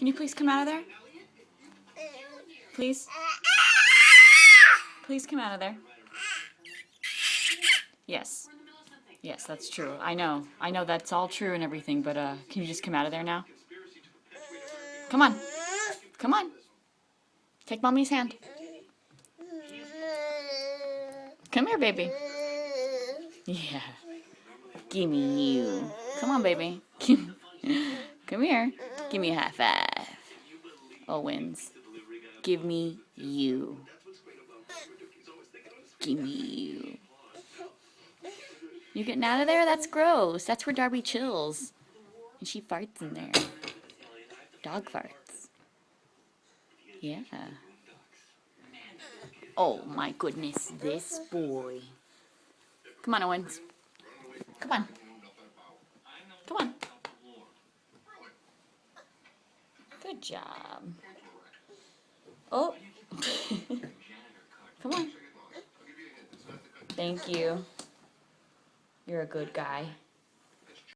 Can you please come out of there? Please? Please come out of there. Yes. Yes, that's true. I know. I know that's all true and everything, but can you just come out of there now? Come on. Come on. Take Mommy's hand. Come here, baby. Yeah. Gimme you. Come on, baby. Come here. Give me a high five. Owens. Give me you. Gimme you. You getting out of there? That's gross. That's where Darby chills. And she farts in there. Dog farts. Yeah. Oh my goodness, this boy. Come on, Owens. Come on. Come on. Good job. Oh. Come on. Thank you. You're a good guy.